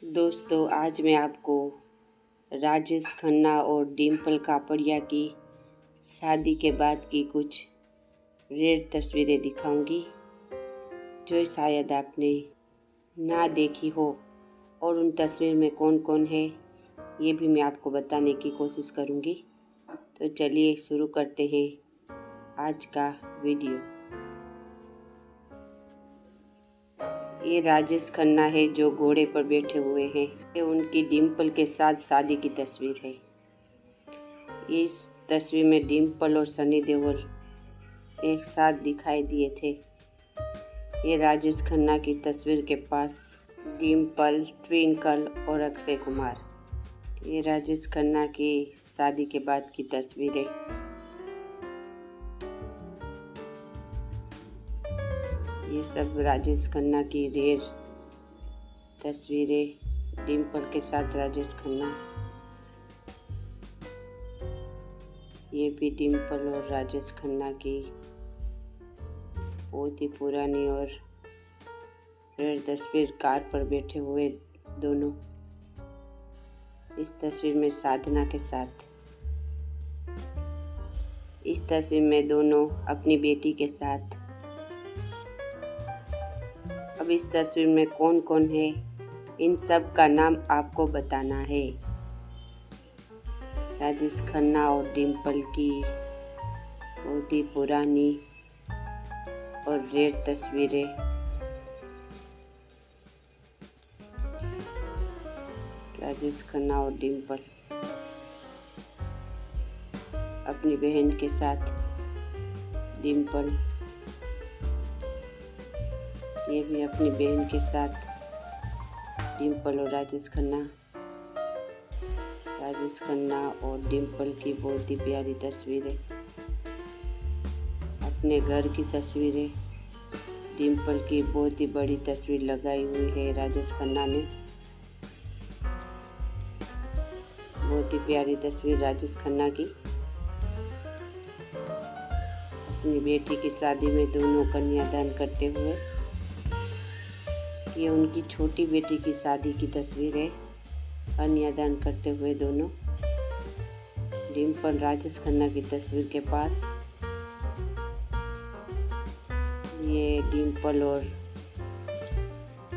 दोस्तों, आज मैं आपको राजेश खन्ना और डिम्पल कापड़िया की शादी के बाद की कुछ रेयर तस्वीरें दिखाऊंगी जो शायद आपने ना देखी हो, और उन तस्वीर में कौन कौन है ये भी मैं आपको बताने की कोशिश करूंगी। तो चलिए शुरू करते हैं आज का वीडियो। ये राजेश खन्ना है जो घोड़े पर बैठे हुए हैं। ये उनकी डिम्पल के साथ शादी की तस्वीर है। इस तस्वीर में डिम्पल और सनी देओल एक साथ दिखाई दिए थे। ये राजेश खन्ना की तस्वीर के पास डिम्पल, ट्विंकल और अक्षय कुमार। ये राजेश खन्ना की शादी के बाद की तस्वीर है। ये सब राजेश खन्ना की रेयर तस्वीरें, डिम्पल के साथ राजेश खन्ना। ये भी डिम्पल और राजेश खन्ना की बहुत ही पुरानी और रेयर तस्वीर, कार पर बैठे हुए दोनों। इस तस्वीर में साधना के साथ। इस तस्वीर में दोनों अपनी बेटी के साथ। अब इस तस्वीर में कौन कौन है, इन सब का नाम आपको बताना है। राजेश खन्ना और डिम्पल की बहुत ही पुरानी और रेयर तस्वीरें। राजेश खन्ना और डिम्पल अपनी बहन के साथ। डिम्पल ये भी अपनी बहन के साथ। डिम्पल और राजेश खन्ना। राजेश खन्ना और डिम्पल की बहुत ही प्यारी तस्वीरें। अपने घर की तस्वीरें। डिम्पल की बहुत ही बड़ी तस्वीर लगाई हुई है राजेश खन्ना ने। बहुत ही प्यारी तस्वीर राजेश खन्ना की। अपनी बेटी की शादी में दोनों कन्यादान करते हुए। ये उनकी छोटी बेटी की शादी की तस्वीर है, कन्यादान करते हुए दोनों। डिम्पल राजेश खन्ना की तस्वीर के पास। ये डिम्पल और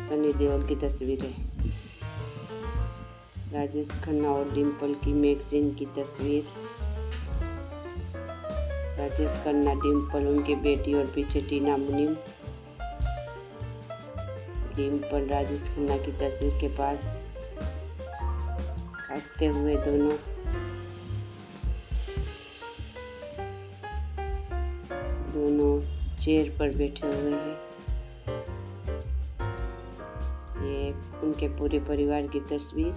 सनी देओल की तस्वीर है। राजेश खन्ना और डिम्पल की मैगजीन की तस्वीर। राजेश खन्ना, डिम्पल, उनकी बेटी और पीछे टीना मुनीम। डिम्पल राजेश खन्ना की तस्वीर के पास हंसते हुए दोनों। दोनों चेयर पर बैठे हुए हैं। ये उनके पूरे परिवार की तस्वीर।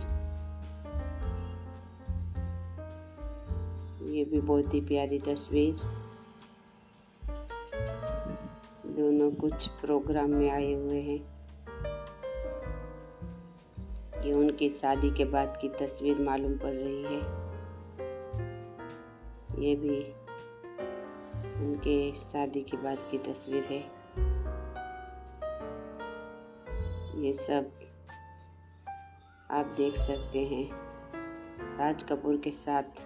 ये भी बहुत ही प्यारी तस्वीर। दोनों कुछ प्रोग्राम में आए हुए हैं। ये उनकी शादी के बाद की तस्वीर मालूम पड़ रही है। ये भी उनके शादी के बाद की तस्वीर है। ये सब आप देख सकते हैं राज कपूर के साथ,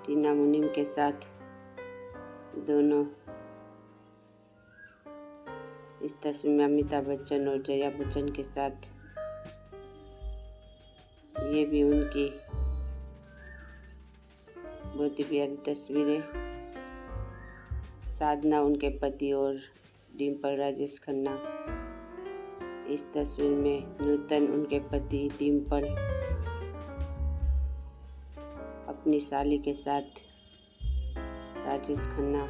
टीना मुनीम के साथ दोनों। इस तस्वीर में अमिताभ बच्चन और जया बच्चन के साथ। ये भी उनकी बहुत ही प्यारी तस्वीर है। साधना उनके पति और डिम्पल राजेश खन्ना। इस तस्वीर में नूतन उनके पति, डिम्पल अपनी साली के साथ, राजेश खन्ना।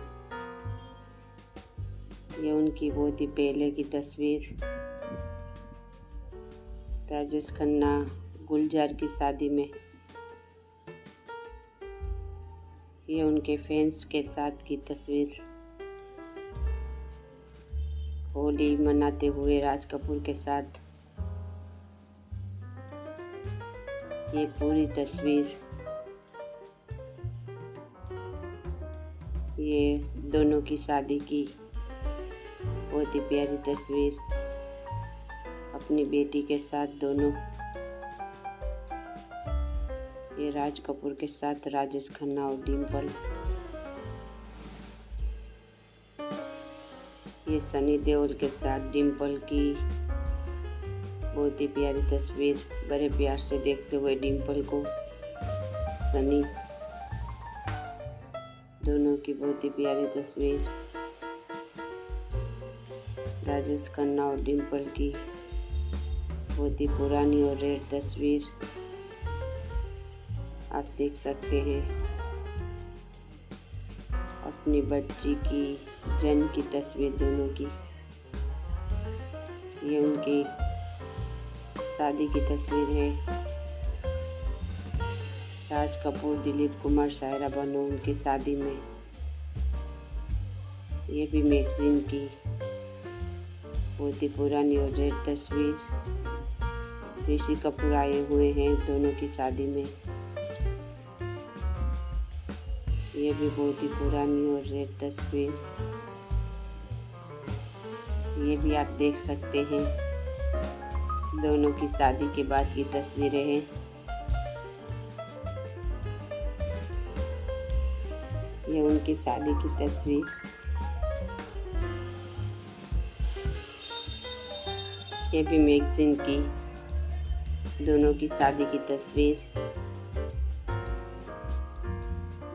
ये उनकी बहुत ही पहले की तस्वीर। राजेश खन्ना गुलजार की शादी में। ये उनके फैंस के साथ की तस्वीर। होली मनाते हुए राज कपूर के साथ। ये पूरी तस्वीर। ये दोनों की शादी की बहुत ही प्यारी तस्वीर। अपनी बेटी के साथ दोनों। ये राज कपूर के साथ राजेश खन्ना और डिम्पल। ये सनी देओल के साथ डिम्पल की बहुत ही प्यारी तस्वीर। बड़े प्यार से देखते हुए डिम्पल को सनी, दोनों की बहुत ही प्यारी तस्वीर। राजेश खन्ना और डिम्पल की बहुत ही पुरानी और रेयर तस्वीर आप देख सकते हैं। अपनी बच्ची की जन्म की तस्वीर दोनों की। ये उनकी शादी की तस्वीर है। राज कपूर, दिलीप कुमार, सायरा बानो उनकी शादी में। ये भी मैगजीन की बहुत ही पुरानी और रेयर तस्वीर। ऋषि कपूर आए हुए हैं दोनों की शादी में। ये भी बहुत ही पुरानी और रेयर तस्वीर। ये भी आप देख सकते हैं दोनों की शादी के बाद की तस्वीरें हैं। ये उनकी शादी की तस्वीर। ये भी मैगजीन की दोनों की शादी की तस्वीर।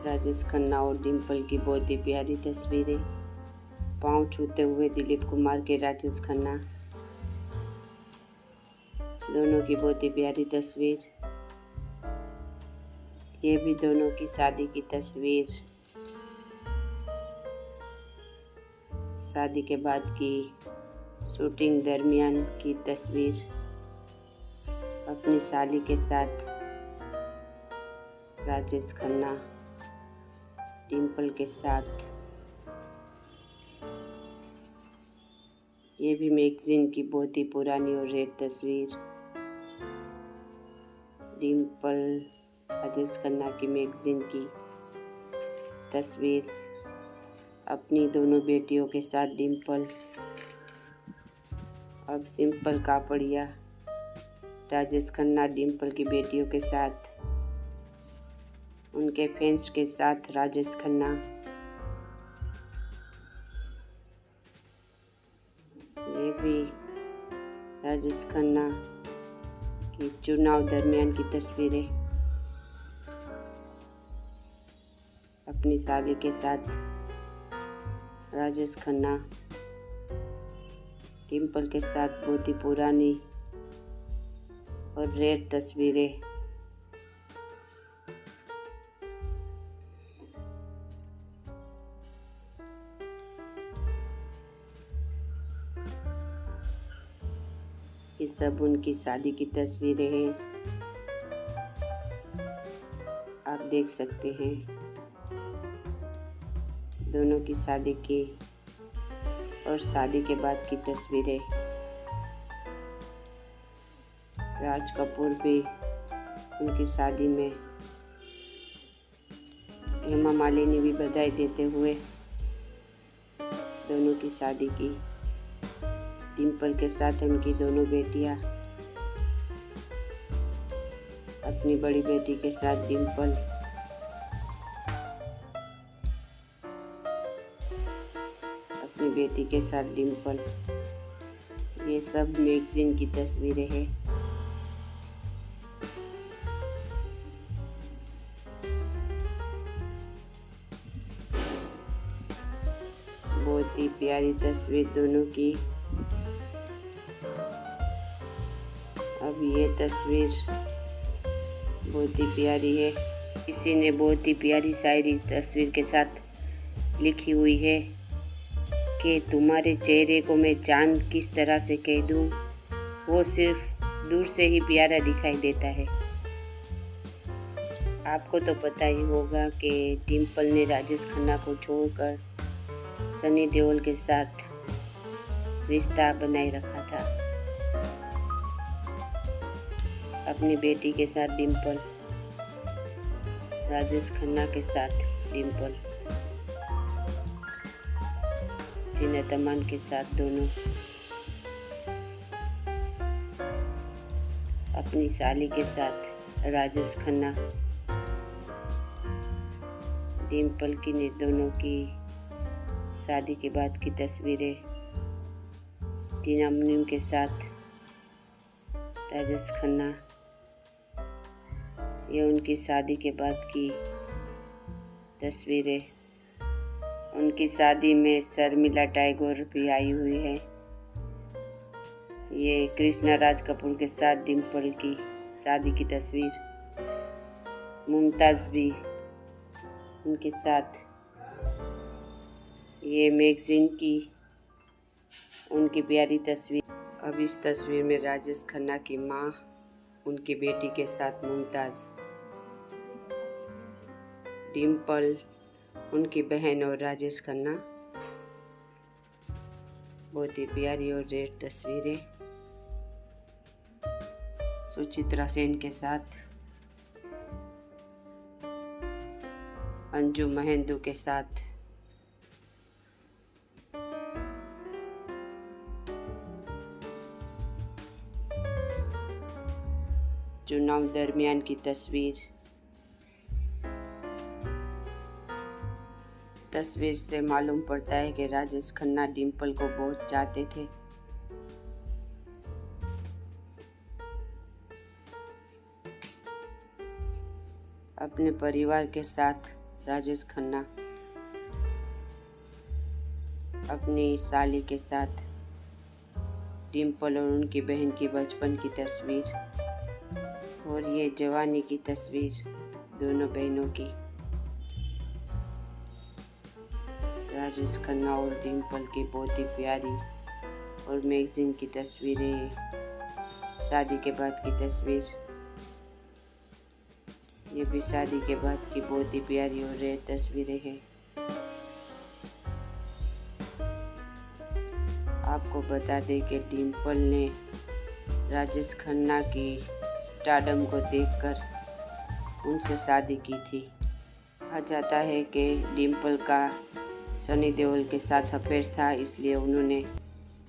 राजेश खन्ना और डिम्पल की बहुत ही प्यारी तस्वीरें। पाँव छूते हुए दिलीप कुमार के राजेश खन्ना, दोनों की बहुत ही प्यारी तस्वीर। ये भी दोनों की शादी की तस्वीर। शादी के बाद की शूटिंग दरमियान की तस्वीर। अपनी साली के साथ राजेश खन्ना, डिम्पल के साथ। ये भी मैगजीन की बहुत ही पुरानी और रेयर तस्वीर। डिम्पल, राजेश खन्ना की मैगजीन की तस्वीर। अपनी दोनों बेटियों के साथ डिम्पल। अब सिंपल कापड़िया, राजेश खन्ना डिम्पल की बेटियों के साथ, उनके फैंस के साथ राजेश खन्ना। ये भी राजेश खन्ना की चुनाव दरमियान की तस्वीरें। अपनी साली के साथ राजेश खन्ना, डिम्पल के साथ बहुत ही पुरानी और रेयर तस्वीरें। ये सब उनकी शादी की तस्वीरें हैं। आप देख सकते हैं दोनों की शादी की और शादी के बाद की तस्वीरें। राज कपूर भी उनकी शादी में, हेमा मालिनी भी बधाई देते हुए दोनों की शादी की। डिम्पल के साथ उनकी दोनों बेटियां। अपनी बड़ी बेटी के साथ डिम्पल, अपनी बेटी के साथ डिम्पल। ये सब मैगजीन की तस्वीरें हैं। बहुत ही प्यारी तस्वीर दोनों की। अब ये तस्वीर बहुत ही प्यारी है। किसी ने बहुत ही प्यारी शायरी तस्वीर के साथ लिखी हुई है कि तुम्हारे चेहरे को मैं चांद किस तरह से कह दूं, वो सिर्फ दूर से ही प्यारा दिखाई देता है। आपको तो पता ही होगा कि डिम्पल ने राजेश खन्ना को छोड़कर सनी देओल के साथ रिश्ता बनाए रखा था। अपनी बेटी के साथ डिम्पल, राजेश खन्ना के साथ डिम्पल, जीनत अमान के साथ दोनों। अपनी साली के साथ राजेश खन्ना, डिम्पल की दोनों की शादी के बाद की तस्वीरें, टीना मुनीम के साथ राजेश खन्ना, ये उनकी शादी के बाद की तस्वीरें। उनकी शादी में शर्मिला टैगोर भी आई हुई है। ये कृष्णा राज कपूर के साथ डिम्पल की शादी की तस्वीर, मुमताज़ भी उनके साथ। ये मैगजीन की उनकी प्यारी तस्वीर। अब इस तस्वीर में राजेश खन्ना की माँ उनकी बेटी के साथ मुमताज़, डिम्पल उनकी बहन और राजेश खन्ना, बहुत ही प्यारी और रेयर तस्वीरें। सुचित्रा सेन के साथ, अंजू महेंदु के साथ, चुनाव दरमियान की तस्वीर से मालूम पड़ता है कि राजेश खन्ना डिम्पल को बहुत चाहते थे। अपने परिवार के साथ राजेश खन्ना अपनी साली के साथ, डिम्पल और उनकी बहन की बचपन की तस्वीर, और ये जवानी की तस्वीर दोनों बहनों की। राजेश खन्ना और डिम्पल की बहुत ही प्यारी और मैगजीन की तस्वीरें, शादी के बाद की तस्वीर। ये भी शादी के बाद की बहुत ही प्यारी और रेयर तस्वीरें हैं। आपको बता दें कि डिम्पल ने राजेश खन्ना की स्टारडम को देखकर उनसे शादी की थी। कहा जाता है कि डिम्पल का सनी देओल के साथ अफेयर था, इसलिए उन्होंने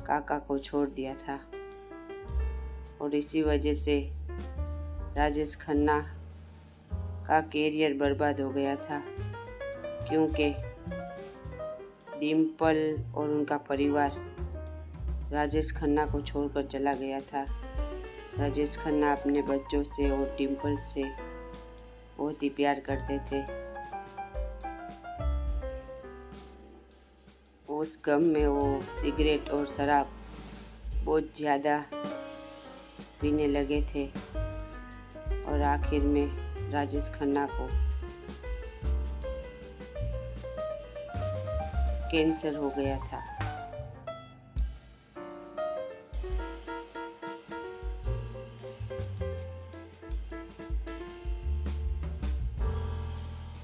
काका को छोड़ दिया था और इसी वजह से राजेश खन्ना का कैरियर बर्बाद हो गया था, क्योंकि डिम्पल और उनका परिवार राजेश खन्ना को छोड़कर चला गया था। राजेश खन्ना अपने बच्चों से और डिम्पल से बहुत ही प्यार करते थे। उस गम में वो सिगरेट और शराब बहुत ज़्यादा पीने लगे थे और आखिर में राजेश खन्ना को कैंसर हो गया था।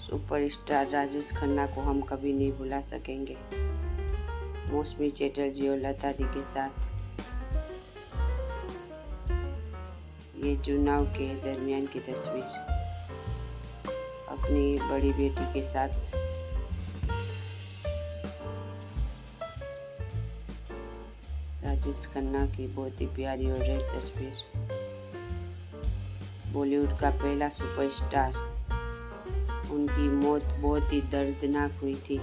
सुपरस्टार राजेश खन्ना को हम कभी नहीं भुला सकेंगे। मौसमी चटर्जी और लता दी के साथ ये चुनाव के दरमियान की तस्वीर, अपनी बड़ी बेटी के साथ राजेश खन्ना की बहुत ही प्यारी और रेयर तस्वीर। बॉलीवुड का पहला सुपरस्टार, उनकी मौत बहुत ही दर्दनाक हुई थी,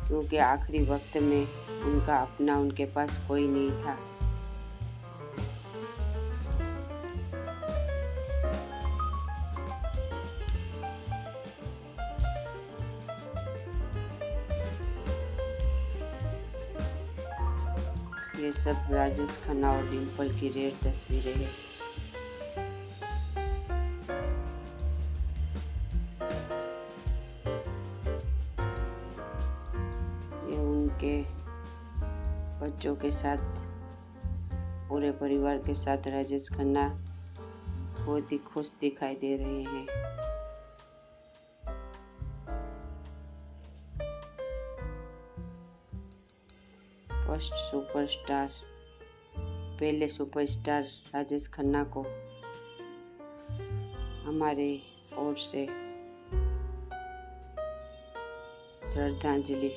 क्योंकि आखिरी वक्त में उनका अपना उनके पास कोई नहीं था। ये सब राजेश खन्ना और डिम्पल की रेयर तस्वीरें हैं। ये उनके बच्चों के साथ, पूरे परिवार के साथ राजेश खन्ना बहुत ही खुश दिखाई दे रहे हैं। फर्स्ट सुपरस्टार, पहले सुपरस्टार राजेश खन्ना को हमारे ओर से श्रद्धांजलि।